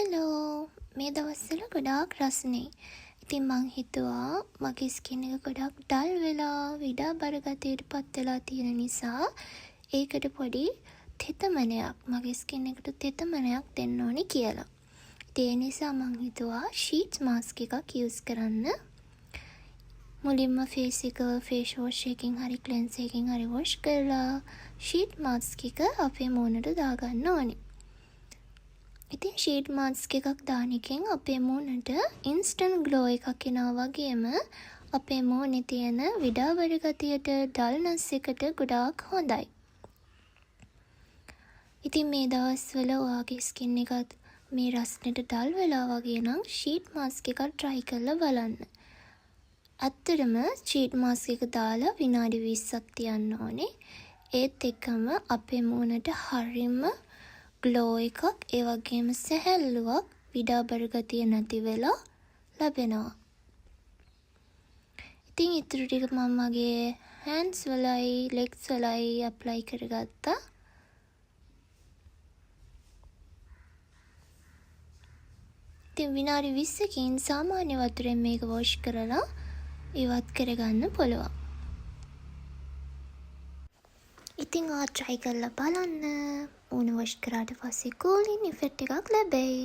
Hello මේ දවස්වල ගොඩාක් රස්නේ. ඉතින් මං හිතුවා මගේ ස්කින් එක ගොඩාක් ඩල් වෙලා විඩා බර ගතියට පත් වෙලා තියෙන නිසා ඒකට පොඩි තෙතමනයක් මගේ ස්කින් එකට තෙතමනයක් දෙන්න ඕනි කියලා. ඉතින් ඒ නිසා මං හිතුවා ෂීට් මාස්ක් එකක් යූස් කරන්න. මුලින්ම ෆේස් එක ෆේස් වොෂ් එකකින් හරි ක්ලෙන්සර් එකකින් හරි වොෂ් කරලා ෂීට් මාස්ක් එක අපේ මූණට දාගන්න ඕනේ. ඉතින් ෂීට් මාස්ක් එකක් දාන එකෙන් අපේ මූණට ඉන්ස්ටන්ට් ග්ලෝ එකක් එනවා වගේම අපේ මූණේ තියෙන විඩාවර ගතියට ඩල්නස් එකට ගොඩාක් හොඳයි. ඉතින් මේ දවස්වල ඔයාගේ ස්කින් එකත් මේ රස්නෙට ඩල් වෙලා වගේ නම් ෂීට් මාස්ක් එකක් try කරලා බලන්න. ඇත්තටම ෂීට් මාස්ක් එක දාලා විනාඩි 20ක් තියන්න ඕනේ. ඒත් එක්කම අපේ මූණට හරියම ග්ලෝ එකක් ඒ වගේම සැහැල්ලුවක් විඩාබර ගතිය නැති වෙලා ලැබෙනවා. ඉතින් ඊටු ටික මම මගේ hands වලයි legs වලයි apply කරගත්තා. ඉතින් විනාඩි 20කින් සාමාන්‍ය වතුරෙන් මේක wash කරලා ඉවත් කරගන්න පුළුවන්. ඉතින් ඔයා try කරලා බලන්න. මූණ wash කරාට පස්සේ cooling effect එකක් ලැබෙයි.